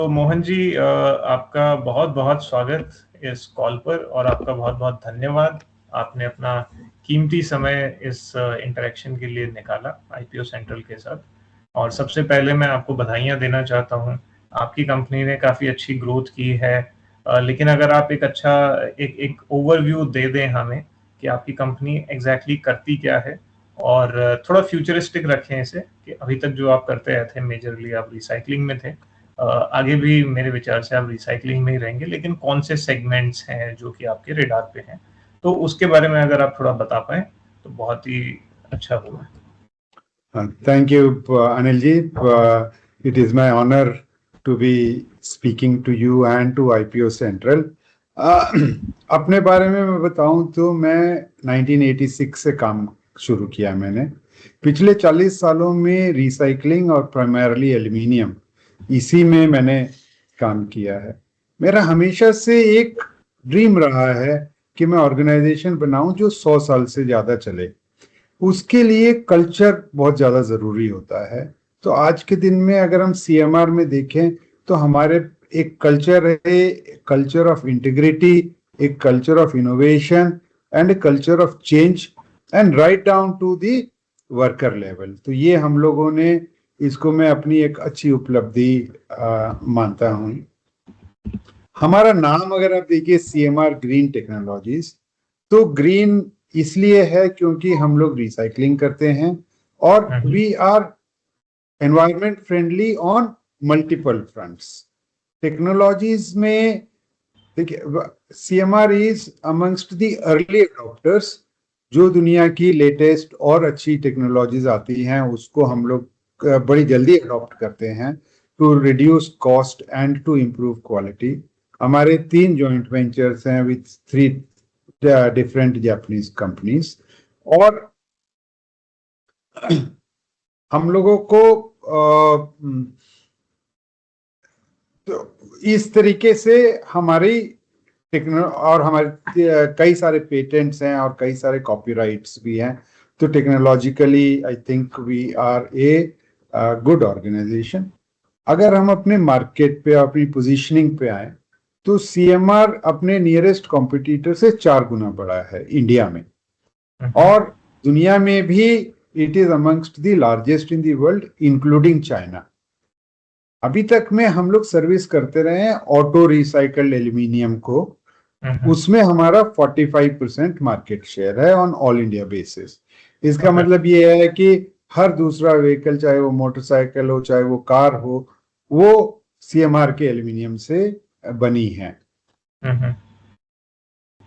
तो मोहन जी, आपका बहुत बहुत स्वागत इस कॉल पर और आपका बहुत बहुत धन्यवाद। आपने अपना कीमती समय इस इंटरेक्शन के लिए निकाला आईपीओ सेंट्रल के साथ। और सबसे पहले मैं आपको बधाइयाँ देना चाहता हूँ। आपकी कंपनी ने काफ़ी अच्छी ग्रोथ की है, लेकिन अगर आप एक अच्छा एक ओवरव्यू दे दें हमें कि आपकी कंपनी एग्जैक्टली करती क्या है, और थोड़ा फ्यूचरिस्टिक रखें इसे कि अभी तक जो आप करते आए थे, मेजरली आप रिसाइकलिंग में थे, आगे भी मेरे विचार से आप रिसाइकलिंग में ही रहेंगे, लेकिन कौन से सेगमेंट्स हैं जो कि आपके रेडार पे हैं, तो उसके बारे में अगर आप थोड़ा बता पाएं तो बहुत ही अच्छा होगा। Thank you, Anil ji. It is my honor to be speaking to you and to IPO Central. अपने बारे में मैं बताऊं तो मैं 1986 से काम शुरू किया मैंने। पिछले 40 सालों में रिसाइकलिंग और प्राइमरली एल्युमिनियम इसी में मैंने काम किया है। मेरा हमेशा से एक ड्रीम रहा है कि मैं ऑर्गेनाइजेशन बनाऊं जो 100 साल से ज्यादा चले। उसके लिए कल्चर बहुत ज्यादा जरूरी होता है। तो आज के दिन में अगर हम सीएमआर में देखें तो हमारे एक कल्चर है, कल्चर ऑफ इंटीग्रिटी, एक culture of innovation and culture of change and right down to the worker level. तो ये हम लोगों ने, इसको मैं अपनी एक अच्छी उपलब्धि मानता हूँ। हमारा नाम अगर आप देखिए सीएमआर ग्रीन टेक्नोलॉजीज, तो ग्रीन इसलिए है क्योंकि हम लोग रिसाइकलिंग करते हैं और we are environment friendly on multiple fronts. Technologies में देखिए CMR is amongst the early adopters. जो दुनिया की लेटेस्ट और अच्छी टेक्नोलॉजीज आती हैं उसको हम लोग बड़ी जल्दी अडॉप्ट करते हैं to reduce cost and to improve quality. हमारे 3 जॉइंट वेंचर्स हैं विथ 3 डिफरेंट जापानीज कंपनीज, और हम लोगों को तो इस तरीके से हमारी और हमारे कई सारे पेटेंट्स हैं और कई सारे कॉपीराइट्स भी हैं। तो technologically I think we are a good organisation. अगर हम अपने मार्केट पे, अपनी पोजीशनिंग पे आए, तो सीएमआर अपने नियरेस्ट कॉम्पिटिटर से 4 गुना बड़ा है इंडिया में, और दुनिया में भी it is amongst the largest in the world including China. अभी तक में हम लोग सर्विस करते रहे हैं ऑटो रिसाइकल्ड एल्यूमिनियम को, उसमें हमारा 45% मार्केट शेयर है ऑन ऑल इंडिया बेसिस। इसका मतलब ये है कि हर दूसरा व्हीकल, चाहे वो मोटरसाइकिल हो चाहे वो कार हो, वो सीएमआर के एल्यूमिनियम से बनी है।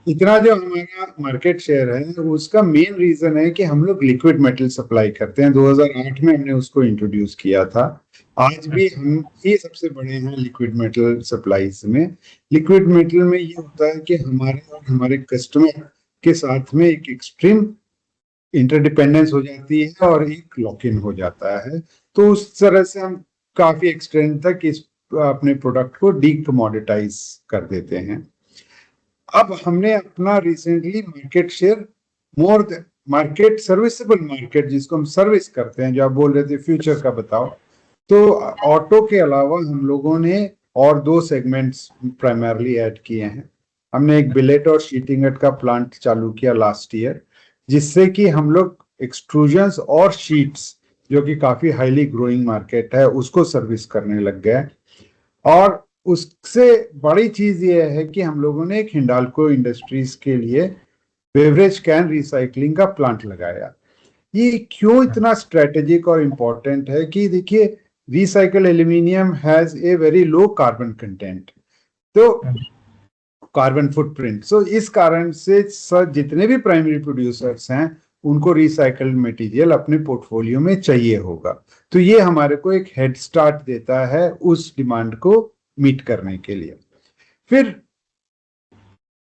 इतना जो हमारा मार्केट शेयर है उसका मेन रीजन है कि हम लोग लिक्विड मेटल सप्लाई करते हैं। 2008 में हमने उसको इंट्रोड्यूस किया था। आज भी हम ही सबसे बड़े हैं लिक्विड मेटल सप्लाईज में। लिक्विड मेटल में ये होता है कि हमारे और हमारे कस्टमर के साथ में एक एक्सट्रीम इंटरडिपेंडेंस हो जाती है और एक लॉक इन हो जाता है। तो उस तरह से हम काफी एक्सटेंड तक इस अपने प्रोडक्ट को डीकमोडिटाइज कर देते हैं। अब हमने अपना recently market share more market serviceable market, जिसको हम सर्विस करते हैं, जो आप बोल रहे थे फ्यूचर का बताओ, तो ऑटो के अलावा हम लोगों ने और 2 सेगमेंट्स प्राइमरली ऐड किए हैं। हमने एक बिलेट और शीटिंग का प्लांट चालू किया लास्ट ईयर, जिससे कि हम लोग एक्सट्रूजन्स और शीट्स, जो कि काफी हाईली ग्रोइंग मार्केट है, उसको सर्विस करने लग गए। और उससे बड़ी चीज ये है कि हम लोगों ने एक हिंडाल्को इंडस्ट्रीज के लिए बेवरेज कैन रिसाइकलिंग का प्लांट लगाया। ये क्यों इतना स्ट्रेटेजिक और इम्पोर्टेंट है कि देखिए recycle aluminium has a very low carbon content, तो कार्बन फुटप्रिंट। सो इस कारण से सर जितने भी प्राइमरी प्रोड्यूसर्स हैं उनको रिसाइकल्ड मटेरियल अपने पोर्टफोलियो में चाहिए होगा। तो ये हमारे को एक हेड स्टार्ट देता है उस डिमांड को मीट करने के लिए। फिर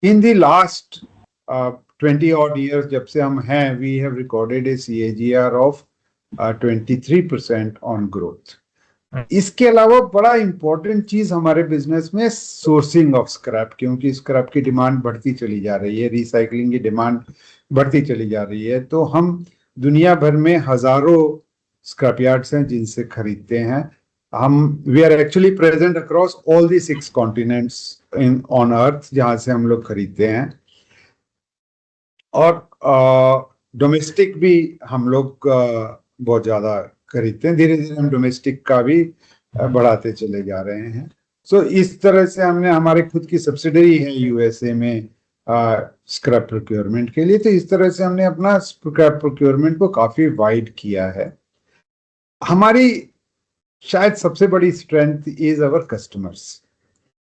in the last 20 odd years जब से हम हैं, we have recorded a CAGR of 23% on growth. इसके अलावा बड़ा इंपॉर्टेंट चीज हमारे बिजनेस में सोर्सिंग ऑफ स्क्रैप, क्योंकि स्क्रैप की डिमांड बढ़ती चली जा रही है, रिसाइकलिंग की डिमांड बढ़ती चली जा रही है। तो हम दुनिया भर में हजारों स्क्रैप यार्ड्स हैं जिनसे खरीदते हैं। We are actually present across all the 6 continents in on earth, जहां से हम लोग खरीदते हैं। और डोमेस्टिक भी हम लोग बहुत ज्यादा खरीदते हैं। धीरे धीरे हम डोमेस्टिक का भी बढ़ाते चले जा रहे हैं। सो इस तरह से हमने, हमारी खुद की सब्सिडरी है यूएसए में स्क्रैप प्रोक्योरमेंट के लिए, तो इस तरह से हमने अपना स्क्रैप प्रोक्योरमेंट को काफी वाइड किया है। हमारी शायद सबसे बड़ी स्ट्रेंथ इज अवर कस्टमर्स।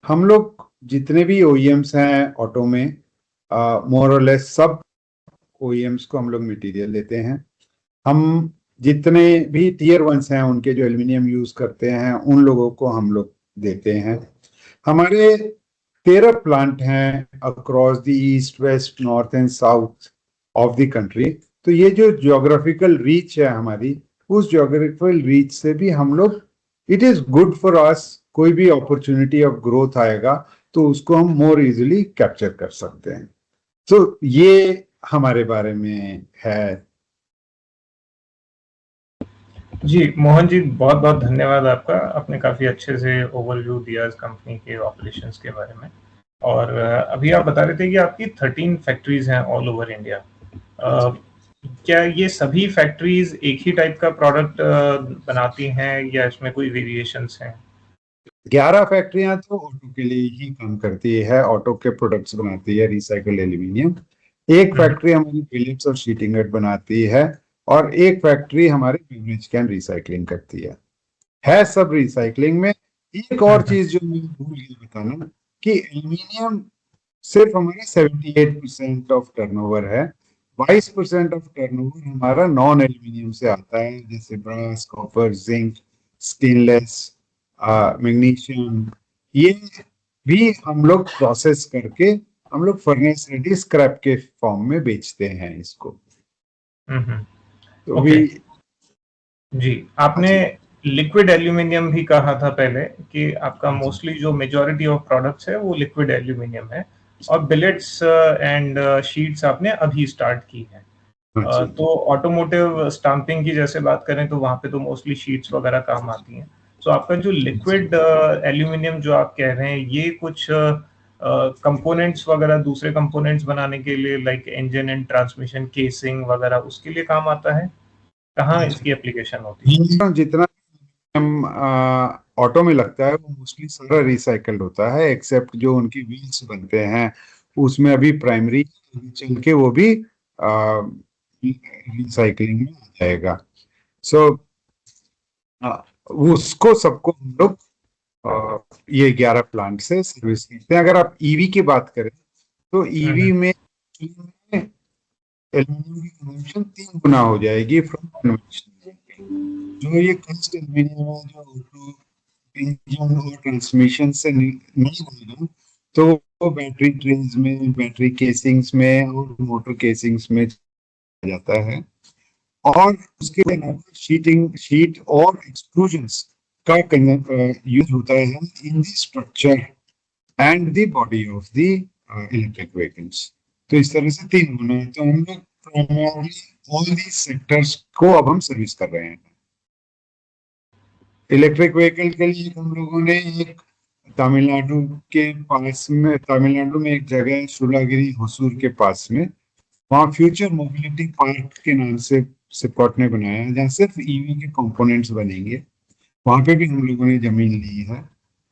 हम लोग जितने भी ओईएम्स हैं ऑटो में, मोर और लेस सब ओईएम्स को हम लोग मटेरियल देते हैं। हम जितने भी टियर 1 हैं, उनके जो एल्यूमिनियम यूज करते हैं, उन लोगों को हम लोग देते हैं। हमारे 13 प्लांट हैं across the east, west, north and south of the country. तो ये जो ज्योग्राफिकल रीच है हमारी, उस ज्योग्राफिकल रीच से भी हम लोग, it is good for us. कोई भी अपॉर्चुनिटी ऑफ ग्रोथ आएगा तो उसको हम मोर इजीली कैप्चर कर सकते हैं। तो ये हमारे बारे में है। जी मोहन जी, बहुत बहुत धन्यवाद आपका। आपने काफ़ी अच्छे से ओवरव्यू दिया इस कंपनी के ऑपरेशंस के बारे में। और अभी आप बता रहे थे कि आपकी 13 फैक्ट्रीज हैं ऑल ओवर इंडिया। क्या ये सभी फैक्ट्रीज एक ही टाइप का प्रोडक्ट बनाती हैं या इसमें कोई वेरिएशंस हैं? 11 फैक्ट्रियां तो ऑटो के लिए ही काम करती है, ऑटो के प्रोडक्ट्स बनाती है, रिसाइकल्ड एल्यूमिनियम। एक फैक्ट्री हमारी फिलिप्स और शीटिंग गट बनाती है, और एक फैक्ट्री हमारे बेवरेज कैन रिसाइकलिंग करती है सब रिसाइकलिंग में। एक और चीज जो मैं भूल गया बताना, कि एल्यूमिनियम सिर्फ हमारा 78% ऑफ टर्नओवर है। 22% ऑफ टर्नओवर हमारा नॉन एल्यूमिनियम से आता है, जैसे brass, copper, zinc, stainless, magnesium. ये भी हम लोग प्रोसेस करके हम लोग फर्नेस रेडी स्क्रैप के फॉर्म में बेचते हैं इसको। तो ओके। भी जी, आपने लिक्विड एल्यूमिनियम भी कहा था पहले कि आपका मोस्टली जो मेजॉरिटी ऑफ प्रोडक्ट्स है वो लिक्विड एल्यूमिनियम है, और बिलेट्स एंड शीट्स आपने अभी स्टार्ट की है। तो ऑटोमोटिव स्टाम्पिंग की जैसे बात करें तो वहां पे तो मोस्टली शीट्स वगैरह काम आती हैं। तो आपका जो लिक्विड एल्यूमिनियम जो आप कह रहे हैं, ये कुछ कंपोनेंट्स वगैरह, दूसरे कंपोनेंट्स बनाने के लिए, like engine and transmission casing वगैरह, उसके लिए काम आता है? कहाँ इसकी एप्लीकेशन होती है? जितना हम ऑटो में लगता है वो मोस्टली सारा रिसाइकल्ड होता है, एक्सेप्ट जो उनकी व्हील्स बनते हैं, उसमें अभी प्राइमरी चल के वो भी रिसाइकलिंग में आ जाएगा। सो उसको सबको हम लोग ये 11 प्लांट से सर्विस करते हैं। अगर आप ईवी की बात करें तो ईवी में एल्यूमिनियम की कंजम्पशन 3 गुना हो जाएगी फ्रॉम कन्वेंशनल। जो ये कस्ट एल्यूमिनियम है, जो ऑटो इंजन और ट्रांसमिशन से नहीं बनेगा, तो वो बैटरी ट्रेज में, बैटरी केसिंग्स में और मोटर केसिंग्स में जाता है। और उसके अलावा शीट और एक्सट्रूजन्स का यूज होता है in the structure and the body of the electric vehicles. तो इस तरह से 3 गुना है। तो हम लोग प्राइमरली ऑल दी सेक्टर्स को अब हम सर्विस कर रहे हैं। इलेक्ट्रिक व्हीकल के लिए हम लोगों ने एक तमिलनाडु में एक जगह है शूलागिरी, होसूर के पास में, वहाँ फ्यूचर मोबिलिटी पार्क के नाम से सिपकॉट ने बनाया है, जहाँ सिर्फ ईवी के कंपोनेंट्स बनेंगे। वहाँ पे भी हम लोगों ने जमीन ली है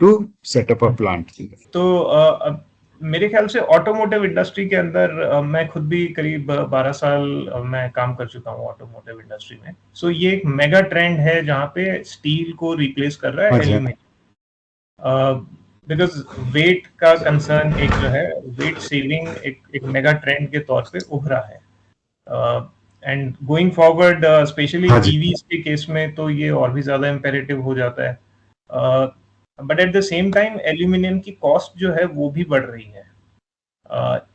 टू सेटअप अ प्लांट। तो मेरे ख्याल से ऑटोमोटिव इंडस्ट्री के अंदर मैं खुद भी करीब 12 साल मैं काम कर चुका हूँ ऑटोमोटिव इंडस्ट्री में। सो ये एक मेगा ट्रेंड है जहाँ पे स्टील को रिप्लेस कर रहा है एल्यूमिनियम, बिकॉज वेट का कंसर्न एक जो है, वेट सेविंग एक मेगा ट्रेंड के तौर पे उभरा है। And going forward specially EVs के केस में तो ये और भी ज्यादा इम्पेरेटिव हो जाता है। But at the same time aluminium की कॉस्ट जो है वो भी बढ़ रही है।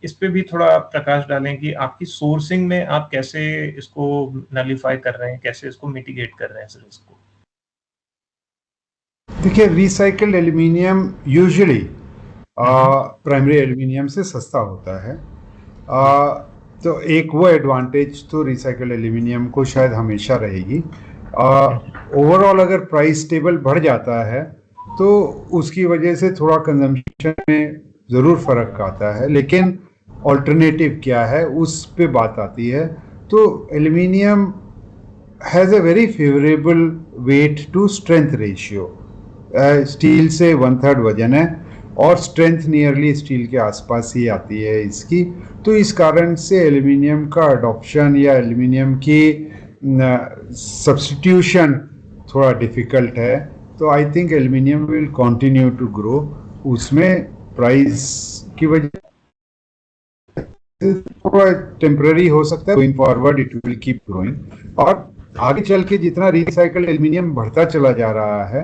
इस पे भी थोड़ा प्रकाश डालें कि आपकी सोर्सिंग में आप कैसे इसको नलिफाई कर रहे हैं, कैसे इसको मिटिगेट कर रहे हैं इस रिस्क को। देखिए, recycled aluminium usually primary aluminium से सस्ता होता है। तो एक वो एडवांटेज तो रिसाइकल्ड एल्यूमिनियम को शायद हमेशा रहेगी। ओवरऑल अगर प्राइस स्टेबल बढ़ जाता है तो उसकी वजह से थोड़ा कंजम्पशन में ज़रूर फर्क आता है, लेकिन ऑल्टरनेटिव क्या है उस पे बात आती है। तो aluminium has a very favourable weight to strength ratio. Steel से 1/3 वजन है और स्ट्रेंथ नियरली स्टील के आसपास ही आती है इसकी। तो इस कारण से एल्युमिनियम का अडॉप्शन या एल्युमिनियम की सब्स्टिट्यूशन थोड़ा डिफिकल्ट है। तो I think aluminium will continue to grow. उसमें प्राइस की वजह से थोड़ा टेम्पररी हो सकता है, going forward it will keep growing. और आगे चल के जितना रिसाइकल्ड एल्युमिनियम बढ़ता चला जा रहा है,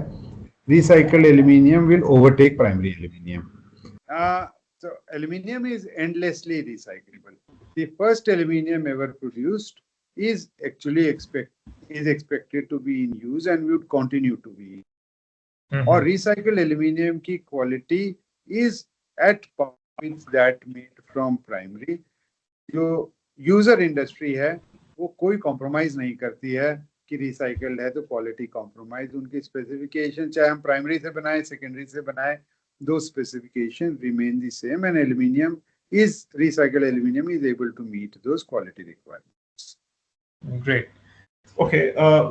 recycled aluminum will overtake primary aluminum. So aluminum is endlessly recyclable. The first aluminum ever produced is actually expected to be in use and would continue to be. और recycled aluminum की quality is at par with that made from primary. जो user industry है वो कोई compromise नहीं करती है कि रिसाइकल्ड है तो क्वालिटी कॉम्प्रोमाइज। उनकी स्पेसिफिकेशन चाहे हम प्राइमरी से बनाए सेकेंडरी से बनाए, though specification remain the same and aluminium is recycled aluminium is able to meet those quality requirements. Great. Okay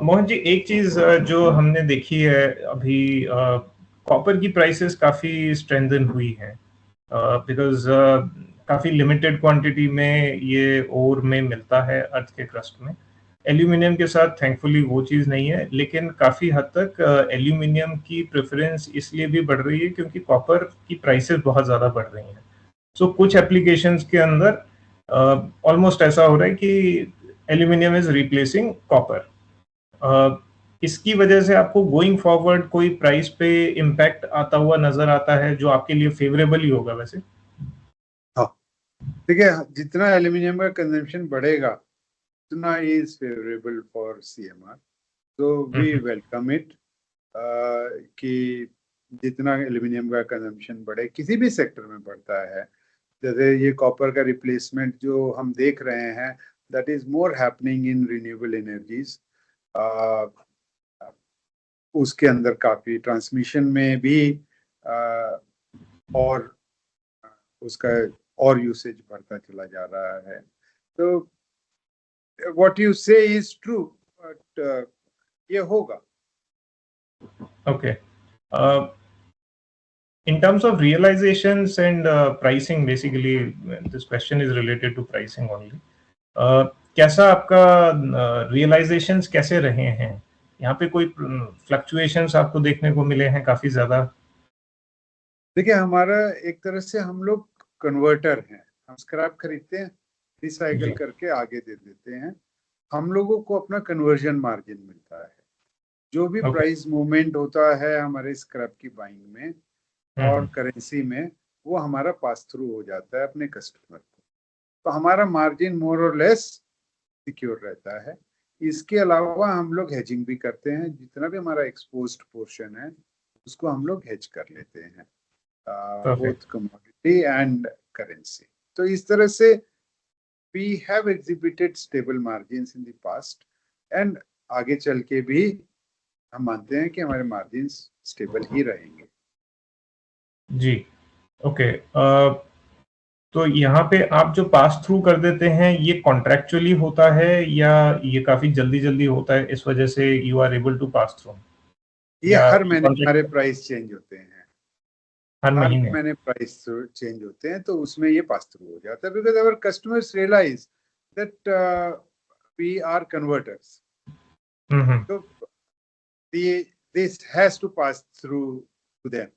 Mohan ji, एक चीज जो हमने देखी है अभी, कॉपर की प्राइसेस काफी स्ट्रेंथन हुई है बिकॉज काफी लिमिटेड क्वांटिटी में ये ओर में मिलता है अर्थ के क्रस्ट में। एल्यूमिनियम के साथ थैंकफुली वो चीज़ नहीं है, लेकिन काफ़ी हद तक एल्यूमिनियम की प्रेफरेंस इसलिए भी बढ़ रही है क्योंकि कॉपर की प्राइसेस बहुत ज़्यादा बढ़ रही हैं। सो कुछ एप्लीकेशंस के अंदर ऑलमोस्ट ऐसा हो रहा है कि एल्यूमिनियम इज रिप्लेसिंग कॉपर। इसकी वजह से आपको गोइंग फॉरवर्ड कोई प्राइस पे इम्पैक्ट आता हुआ नजर आता है जो आपके लिए फेवरेबल ही होगा वैसे? हाँ, ठीक है, जितना एल्यूमिनियम का कंजम्पशन बढ़ेगा उतना इज फेवरेबल फॉर सीएमआर। तो वी वेलकम इट कि जितना एल्यूमिनियम का कंजम्पशन बढ़े, किसी भी सेक्टर में बढ़ता है। जैसे ये कॉपर का रिप्लेसमेंट जो हम देख रहे हैं, that is more happening in renewable energies. उसके अंदर काफी ट्रांसमिशन में भी और उसका और यूसेज बढ़ता चला जा रहा है। तो व्हाट यू से इज ट्रू, बट ये होगा। Okay. In terms of realizations and pricing, basically this question is related to pricing only. कैसा आपका realizations कैसे रहे हैं? यहाँ पे कोई fluctuations आपको देखने को मिले हैं काफी ज्यादा? देखिए, हमारा एक तरह से हम लोग कन्वर्टर हैं। हम स्क्रैप खरीदते हैं, रिसाइकल करके आगे दे देते हैं। हम लोगों को अपना कन्वर्जन मार्जिन मिलता है। जो भी प्राइस मूवमेंट होता है हमारे स्क्रैप की बाइंग में और करेंसी में, वो हमारा पास थ्रू हो जाता है अपने कस्टमर को। तो हमारा मार्जिन मोर और लेस सिक्योर रहता है। इसके अलावा हम लोग हेजिंग भी करते हैं। जितना भी हमारा एक्सपोज्ड पोर्शन है उसको हम लोग हेज कर लेते हैं, both commodity and currency. तो इस तरह से we have exhibited stable margins in the past and आगे चल के भी हम मानते हैं कि हमारे margins stable ही रहेंगे। जी, ओके। तो यहाँ पे आप जो पास थ्रू कर देते हैं ये कॉन्ट्रेक्चुअली होता है या ये काफी जल्दी जल्दी होता है, इस वजह से you are able to pass through? ये हर महीने हमारे प्राइस चेंज होते हैं। हर महीने प्राइस चेंज होते हैं तो उसमें ये पास थ्रू हो जाता है, because our customers realise that we are converters. तो this has to pass through to them.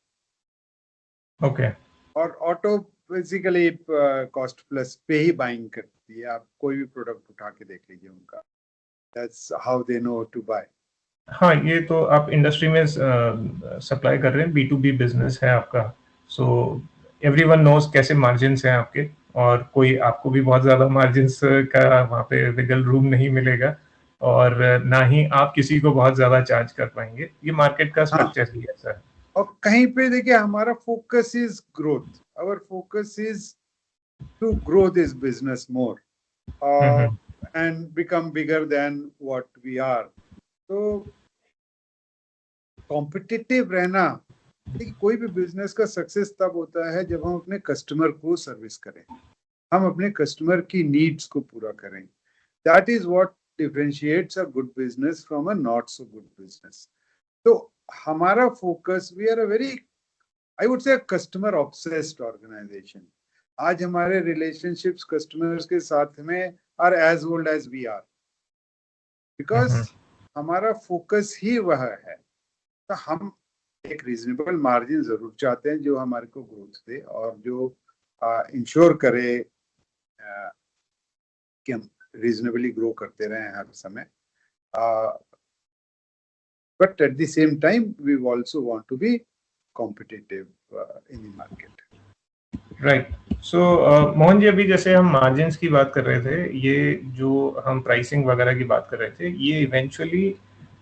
Okay. और ऑटो बेसिकली कॉस्ट प्लस पे ही बाइंग करती है। आप कोई भी प्रोडक्ट उठा के देख लीजिए उनका, that's how they know to buy. हाँ, ये तो आप इंडस्ट्री में सप्लाई कर रहे हैं, B2B बिजनेस है आपका, सो एवरीवन नोज कैसे मार्जिन्स हैं आपके, और कोई आपको भी बहुत ज्यादा मार्जिन्स का वहाँ पे विगल रूम नहीं मिलेगा और ना ही आप किसी को बहुत ज्यादा चार्ज कर पाएंगे। ये मार्केट का स्ट्रक्चर ही ऐसा है। और कहीं पे देखिए हमारा focus is growth. Our focus is to grow this business more and become bigger than what we are. तो तो कॉम्पिटिटिव रहना, देखिए कोई भी बिजनेस का सक्सेस तब होता है जब हम अपने कस्टमर को सर्विस करें, हम अपने कस्टमर की नीड्स को पूरा करें। That is what differentiates a good business from a not so good business. तो हमारा focus, we are a very, I would say, customer obsessed organisation. आज हमारे रिलेशनशिप्स कस्टमर्स के साथ में are as old as we are, because हमारा फोकस ही वह है। तो हम एक रीजनेबल मार्जिन जरूर चाहते हैं जो हमारे को ग्रोथ दे और जो इंश्योर करे कि हम रीजनेबली ग्रो करते रहें हर समय। But at the same time we also want to be competitive in the market. Right. So Mohan ji, अभी जैसे हम मार्जिन्स की बात कर रहे थे, ये जो हम प्राइसिंग वगैरह की बात कर रहे थे, ये इवेंचुअली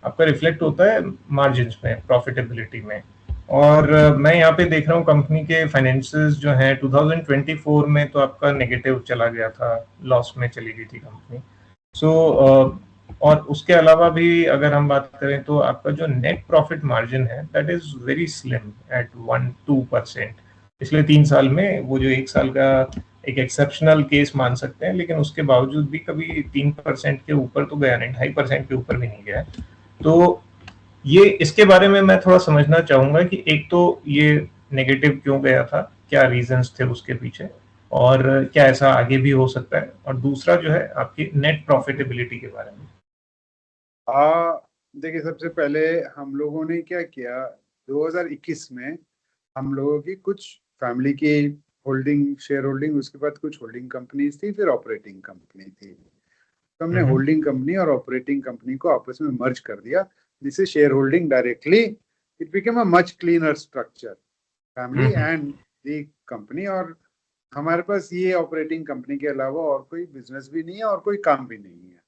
आपका रिफ्लेक्ट होता है मार्जिन्स में, प्रॉफिटेबिलिटी में। और मैं यहाँ पे देख रहा हूँ कंपनी के फाइनेंसेस जो हैं 2024 में तो आपका नेगेटिव चला गया था, लॉस में चली गई थी कंपनी। सो और उसके अलावा भी अगर हम बात करें तो आपका जो नेट प्रॉफिट मार्जिन है that is very slim at 1-2%। पिछले 3 साल में वो जो 1 साल का एक एक्सेप्शनल केस मान सकते हैं, लेकिन उसके बावजूद भी कभी 3% के ऊपर तो गया नहीं, 2.5% के ऊपर भी नहीं गया। तो ये इसके बारे में मैं थोड़ा समझना चाहूंगा कि एक तो ये नेगेटिव क्यों गया था, क्या रीजंस थे उसके पीछे, और क्या ऐसा आगे भी हो सकता है, और दूसरा जो है आपकी नेट प्रॉफिटेबिलिटी के बारे में। देखिए, सबसे पहले हम लोगों ने क्या किया, 2021 में हम लोगों की कुछ फैमिली की होल्डिंग, शेयर होल्डिंग, उसके बाद कुछ होल्डिंग कंपनीज थी, फिर ऑपरेटिंग कंपनी थी। तो हमने होल्डिंग कंपनी और ऑपरेटिंग कंपनी को आपस में मर्ज कर दिया, जिससे share holding directly, it became a much cleaner structure, family and the company. और हमारे पास ये ऑपरेटिंग कंपनी के अलावा और कोई बिजनेस भी नहीं है और कोई काम भी नहीं है।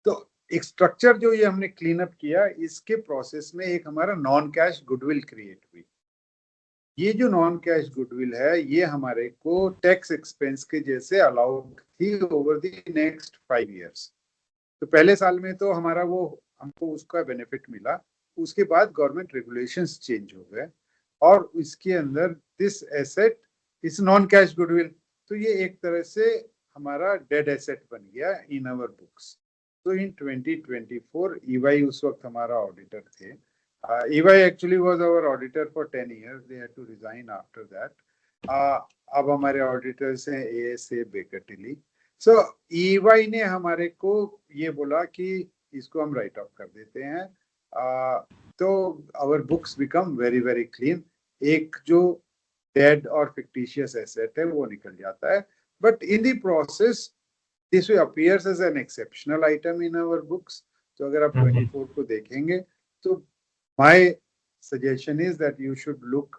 तो एक स्ट्रक्चर जो ये हमने क्लीन अप किया, इसके प्रोसेस में एक हमारा नॉन कैश गुडविल क्रिएट हुई। ये जो नॉन कैश गुडविल है, ये हमारे को टैक्स एक्सपेंस के जैसे अलाउड थी ओवर द नेक्स्ट 5 इयर्स। तो पहले साल में तो हमारा वो, हमको उसका बेनिफिट मिला। उसके बाद गवर्नमेंट रेगुलेशंस चेंज हो गए और इसके अंदर this asset is non cash goodwill, तो ये एक तरह से हमारा डेड एसेट बन गया इन आवर बुक्स। तो इन 2024 ईवाई उस वक्त हमारा ऑडिटर थे। EY actually was our auditor for 10 years. They had to resign after that. अब हमारे ऑडिटर्स हैं ASA बेकर टिली। सो EY ने हमारे को ये बोला कि इसको हम राइट ऑफ कर देते हैं। तो our books become very very clean. एक जो डेड और फिक्टिशियस एसेट है वो निकल जाता है, but in the process this appears as an exceptional item in our books. तो अगर आप 24 को देखेंगे तो my suggestion is that you should look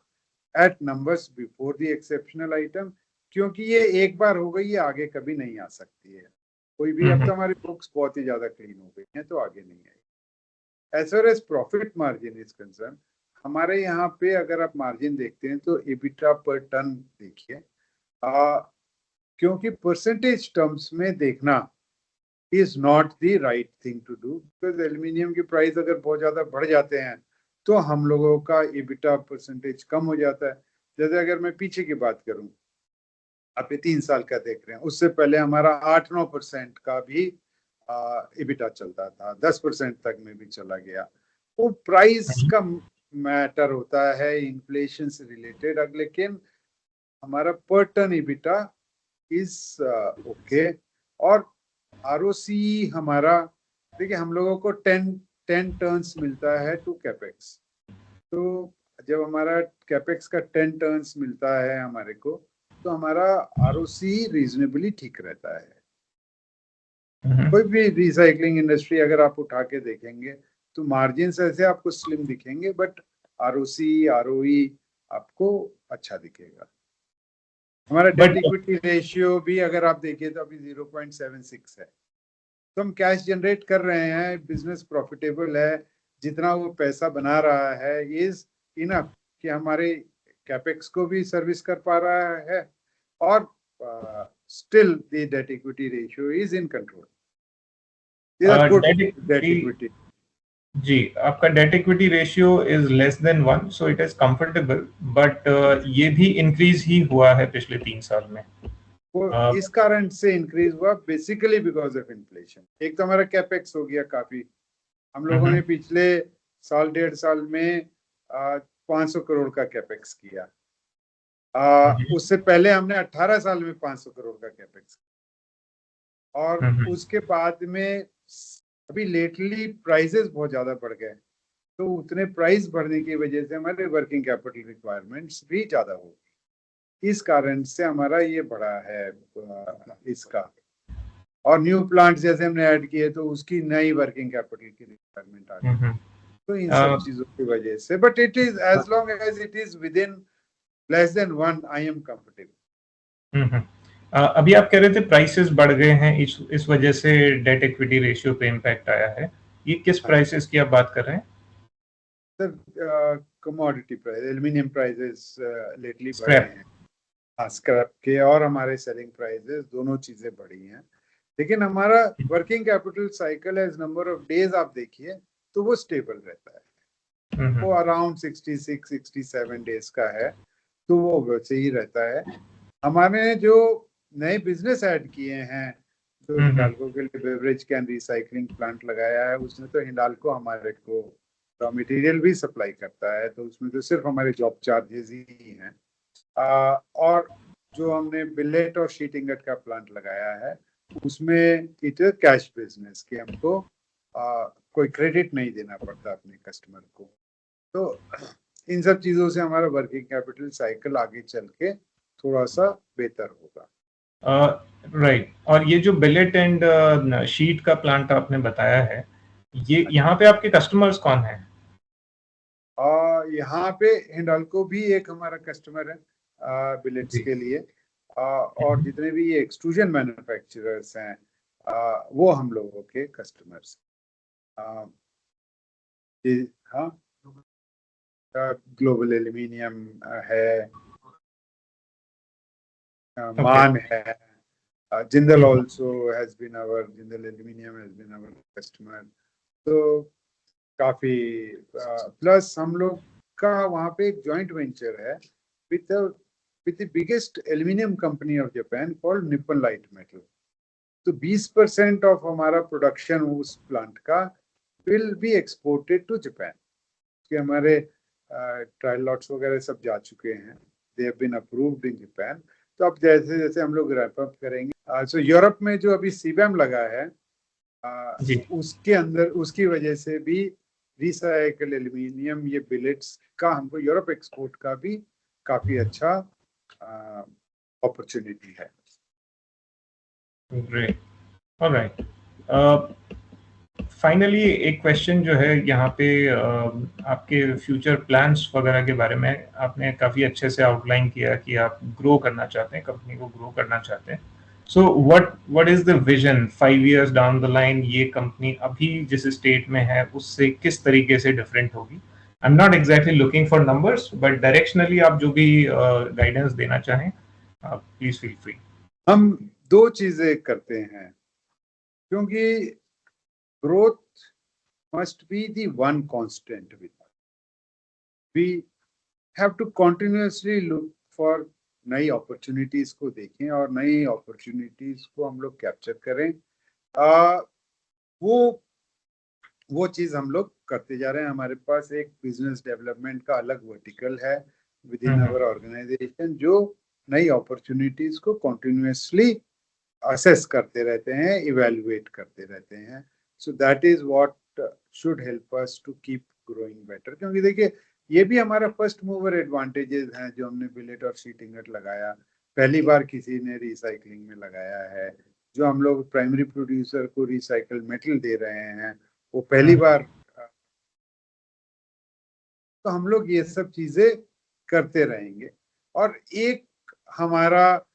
at numbers before the exceptional item, क्योंकि ये एक बार हो गई, ये आगे कभी नहीं आ सकती है कोई भी। अब तो हमारी बुक्स बहुत ही ज्यादा क्लीन हो गई हैं, तो आगे नहीं आएगी। As far as profit margin is concerned, हमारे यहाँ पे अगर आप मार्जिन देखते हैं तो एबिटा पर टन देखिए, क्योंकि परसेंटेज टर्म्स में देखना is not the right thing to do, because aluminium की प्राइस अगर बहुत ज्यादा बढ़ जाते हैं तो हम लोगों का EBITDA परसेंटेज कम हो जाता है। जैसे अगर मैं पीछे की बात करूं, आप ये 3 साल का देख रहे हैं, उससे पहले हमारा 8-9% का भी EBITDA चलता था, 10% तक में भी चला गया। वो प्राइस का मैटर होता है, इन्फ्लेशन से रिलेटेड। लेकिन हमारा पर टन EBITDA इज ओके। और ROC हमारा, देखिए हम लोगों को 10 टर्न्स मिलता है टू कैपेक्स। तो जब हमारा कैपेक्स का 10 टर्न्स मिलता है हमारे को, तो हमारा ROC रीजनेबली ठीक रहता है। कोई भी रिसाइकलिंग इंडस्ट्री अगर आप उठा के देखेंगे तो मार्जिन ऐसे आपको स्लिम दिखेंगे, बट ROC ROE आपको अच्छा दिखेगा। हमारा डेट इक्विटी रेशियो भी अगर आप देखिए तो अभी 0.76 है। तो हम कैश जनरेट कर रहे हैं, बिजनेस प्रॉफिटेबल है, जितना वो पैसा बना रहा है इज इनफ कि हमारे कैपेक्स को भी सर्विस कर पा रहा है, और still the debt equity ratio is in control. These are good debt debt equity, equity. जी आपका debt equity ratio is less than 1, so it is comfortable, but ये भी इंक्रीज ही हुआ है पिछले 3 साल में। वो Uh, इस कारण से इंक्रीज हुआ बेसिकली बिकॉज ऑफ इन्फ्लेशन। एक तो हमारा कैपेक्स हो गया काफी, हम लोगों ने पिछले साल 1.5 साल में 500 करोड़ का कैपेक्स किया। उससे पहले हमने 18 साल में 500 करोड़ का कैपेक्स किया, और उसके बाद में अभी लेटली प्राइसेस बहुत ज्यादा बढ़ गए, तो उतने प्राइस बढ़ने की वजह से हमारे वर्किंग कैपिटल रिक्वायरमेंट्स भी ज्यादा हो गई। इस कारण से हमारा ये बढ़ा है इसका। और न्यू प्लांट जैसे हमने ऐड किए तो उसकी नई वर्किंग कैपिटल की रिक्वायरमेंट आ गई। तो इन सब चीजों की वजह से, but it is as long as it is within less than 1, I am comfortable. अभी आप कह रहे थे प्राइसेस बढ़ गए हैं, इस वजह से डेट इक्विटी रेशियो पे इम्पैक्ट आया है। ये किस प्राइसेस की आप बात कर रहे हैं? Sir commodity price, aluminium prices lately बढ़े हैं। हाँ, स्क्रैप के और हमारे सेलिंग प्राइसेस दोनों चीजें बढ़ी हैं। लेकिन हमारा working capital cycle as number of days आप देखिए तो वो स्टेबल रहता है, वो अराउंड 66-67 डेज का है, तो वो वैसे ही रहता है। हमारे जो नए बिजनेस ऐड किए हैं, जो हिंडाल्को के लिए बेवरेज कैन रिसाइकलिंग प्लांट लगाया है, उसमें तो हिंडाल्को हमारे को रॉ मटेरियल भी सप्लाई करता है, तो उसमें तो सिर्फ हमारे जॉब चार्जेस ही हैं। और जो हमने बिलेट और शीट इंगट का प्लांट लगाया है, उसमें इट इज कैश बिजनेस कि हमको कोई क्रेडिट नहीं देना पड़ता अपने कस्टमर को। तो इन सब चीजों से हमारा वर्किंग कैपिटल साइकिल आगे चल के थोड़ा सा बेहतर होगा। राइट। और ये जो बिलेट एंड शीट का प्लांट आपने बताया है, ये यहाँ पे आपके कस्टमर्स कौन हैं? यहाँ पे हिंडाल्को भी एक हमारा कस्टमर है बिलेट्स के लिए, और जितने भी ये एक्सट्रूजन मैन्युफैक्चरर्स हैं वो हम लोगों के कस्टमर्स। हाँ, ग्लोबल एल्यूमिनियम है, मान है, Jindal also has been our, Jindal aluminium has been our customer। तो काफी प्लस हम लोग का वहाँ पे एक जॉइंट वेंचर है with the biggest aluminium company of Japan called Nippon Light Metal. तो 20% ऑफ हमारा प्रोडक्शन उस प्लांट का will be exported to Japan, कि हमारे ट्रायल लॉट्स वगैरह सब जा चुके हैं, they have been approved in Japan. तो अब जैसे जैसे हम लोग रैप अप करेंगे, सो यूरोप में जो अभी सीबैम लगा है उसके अंदर, उसकी वजह से भी रिसाइकल एल्यूमिनियम, ये बिलेट्स का हमको यूरोप एक्सपोर्ट का भी काफी अच्छा अपॉर्चुनिटी है। Great, alright. फाइनली एक क्वेश्चन जो है यहाँ पे, आपके फ्यूचर प्लान्स वगैरह के बारे में आपने काफ़ी अच्छे से आउटलाइन किया कि आप ग्रो करना चाहते हैं, कंपनी को ग्रो करना चाहते हैं। So what is the vision 5 years down the line? ये कंपनी अभी जिस स्टेट में है उससे किस तरीके से डिफरेंट होगी? आई am not exactly looking for numbers, but directionally आप जो भी गाइडेंस देना चाहें, प्लीज फील फ्री। हम दो चीजें करते हैं, क्योंकि growth must be the one constant with us. We have to continuously look for नई अपॉर्चुनिटीज को देखें और नई अपॉर्चुनिटीज को हम लोग कैप्चर करें। वो चीज हम लोग करते जा रहे हैं। हमारे पास एक बिजनेस डेवलपमेंट का अलग वर्टिकल है विद इन आवर ऑर्गेनाइजेशन, जो नई अपॉर्चुनिटीज को कंटिन्यूअसली असेस करते रहते हैं, इवेल्युएट करते रहते हैं। So that is what should help us to keep growing better. क्योंकि देखिए, ये भी हमारा फर्स्ट मूवर एडवांटेजेस हैं जो हमने बिलेट और शीट इंगट लगाया, पहली बार किसी ने रिसाइकलिंग में लगाया है। जो हम लोग प्राइमरी प्रोड्यूसर को रिसाइकल मेटल दे रहे हैं, वो पहली बार। तो हम लोग ये सब चीजें करते रहेंगे। और एक हमारा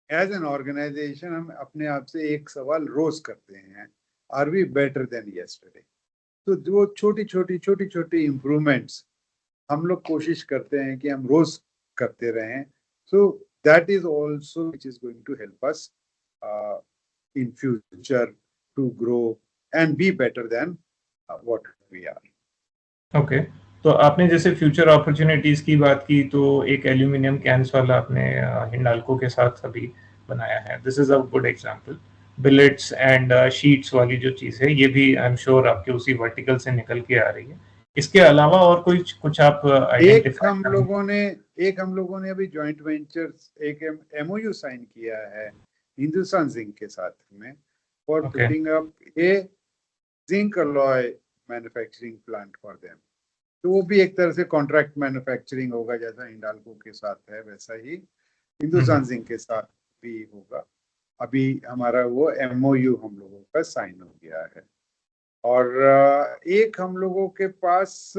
एज एन ऑर्गेनाइजेशन, हम अपने आप से एक सवाल रोज करते हैं, are we better than yesterday? तो जो छोटी छोटी इंप्रूवमेंट्स हम लोग कोशिश करते हैं कि हम रोज करते रहें। So that is also which is going to help us in future to grow and be better than what we are. Okay, तो आपने जैसे फ्यूचर अपॉर्चुनिटीज की बात की, तो एक एल्यूमिनियम कैंस वाला आपने हिंडाल्को के साथ अभी बनाया है, this is a good example. Billets and sheets वाली जो चीज है, ये भी आई एम श्योर आपके उसी वर्टिकल से निकल के आ रही है। इसके अलावा और कोई कुछ आप आइडेंटिफाई? एक हम लोगों ने अभी जॉइंट वेंचर्स एक एमओयू साइन किया है हिंदुस्तान जिंक के साथ में for putting up A zinc alloy manufacturing plant for them. तो वो भी एक तरह से कॉन्ट्रैक्ट मैन्युफैक्चरिंग होगा, जैसा हिंडाल्को के साथ है वैसा ही हिंदुस्तान जिंक के साथ भी होगा। अभी हमारा वो एमओयू हम लोगों का साइन हो गया है। और एक हम लोगों के पास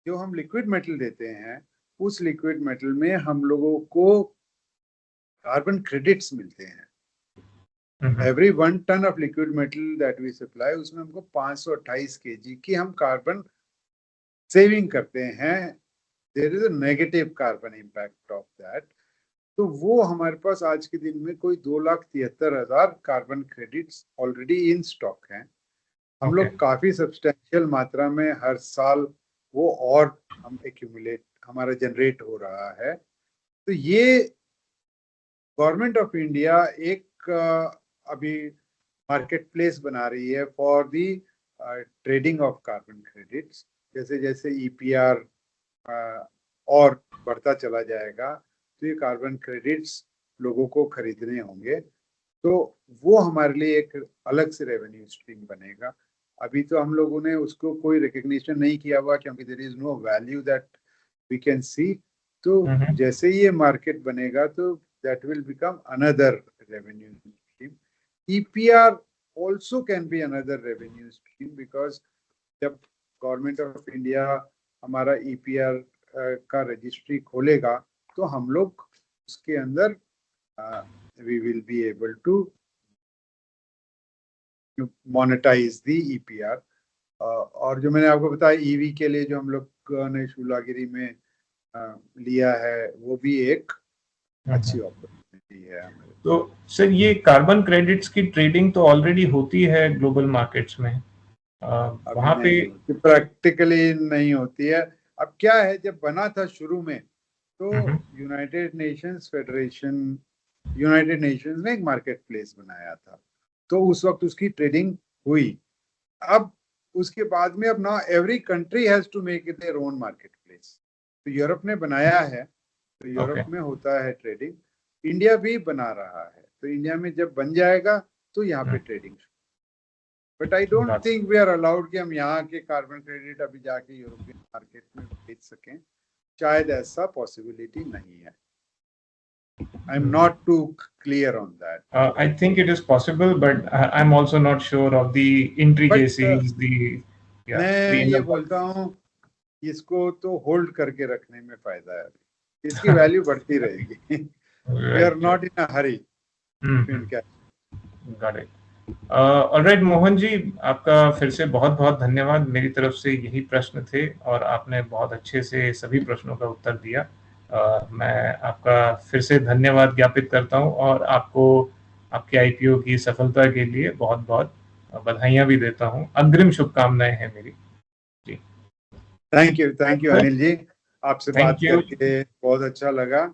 जो हम लिक्विड मेटल देते हैं, उस लिक्विड मेटल में हम लोगों को कार्बन क्रेडिट्स मिलते हैं। Every 1 tonne of liquid metal that we supply, उसमें हमको 528 kg की हम कार्बन सेविंग करते हैं। There is a negative carbon impact of that. तो वो हमारे पास आज के दिन में कोई 2,73,000 carbon credits already in stock हैं। हम लोग काफी सब्सटेंशियल मात्रा में हर साल वो और हम एक्यूमुलेट हमारा जनरेट हो रहा है। तो ये गवर्नमेंट ऑफ इंडिया एक अभी मार्केट प्लेस बना रही है for the trading of carbon credits. जैसे जैसे EPR और बढ़ता चला जाएगा तो ये कार्बन क्रेडिट्स लोगों को खरीदने होंगे, तो वो हमारे लिए एक अलग से रेवेन्यू स्ट्रीम बनेगा। अभी तो हम लोगों ने उसको कोई रिकग्निशन नहीं किया हुआ क्योंकि there is no value that we can see. तो जैसे ही ये मार्केट बनेगा तो that will become another revenue stream. EPR also can be another revenue stream because जब गवर्नमेंट ऑफ इंडिया हमारा EPR का रजिस्ट्री खोलेगा तो हम लोग उसके अंदर we will be able to monetize the EPR। और जो मैंने आपको बताया EV के लिए जो हम लोग ने शूलागिरी में लिया है, वो भी एक अच्छी अपॉर्चुनिटी है। तो सर, ये कार्बन क्रेडिट्स की ट्रेडिंग तो ऑलरेडी होती है ग्लोबल मार्केट्स में, वहां पे प्रैक्टिकली नहीं होती है। अब क्या है, जब बना था शुरू में तो यूनाइटेड नेशंस ने एक मार्केट प्लेस बनाया था, तो उस वक्त उसकी ट्रेडिंग हुई। अब उसके बाद में अब ना every country has to make it their own market place. तो यूरोप ने बनाया है, तो यूरोप में होता है ट्रेडिंग, इंडिया भी बना रहा है। तो इंडिया में जब बन जाएगा तो यहाँ पे trading. But I don't think we are allowed कि हम यहाँ के कार्बन क्रेडिट अभी जाके यूरोपियन मार्केट में बेच सकें। शायद ऐसा पॉसिबिलिटी नहीं है। I am not too clear on that. I think it is possible, but I'm also not sure of the intricacies, मैं ये बोलता हूँ इसको तो होल्ड करके रखने में फायदा है, इसकी वैल्यू बढ़ती रहेगी। We are not in a hurry। Got it। Alright Mohan ji, आपका फिर से बहुत बहुत धन्यवाद। मेरी तरफ से यही प्रश्न थे और आपने बहुत अच्छे से सभी प्रश्नों का उत्तर दिया। मैं आपका फिर से धन्यवाद ज्ञापित करता हूं और आपको आपके IPO की सफलता के लिए बहुत बहुत बधाइयां भी देता हूं। अग्रिम शुभकामनाएं हैं मेरी जी। थैंक यू अनिल जी, आपसे बात करके बहुत अच्छा लगा।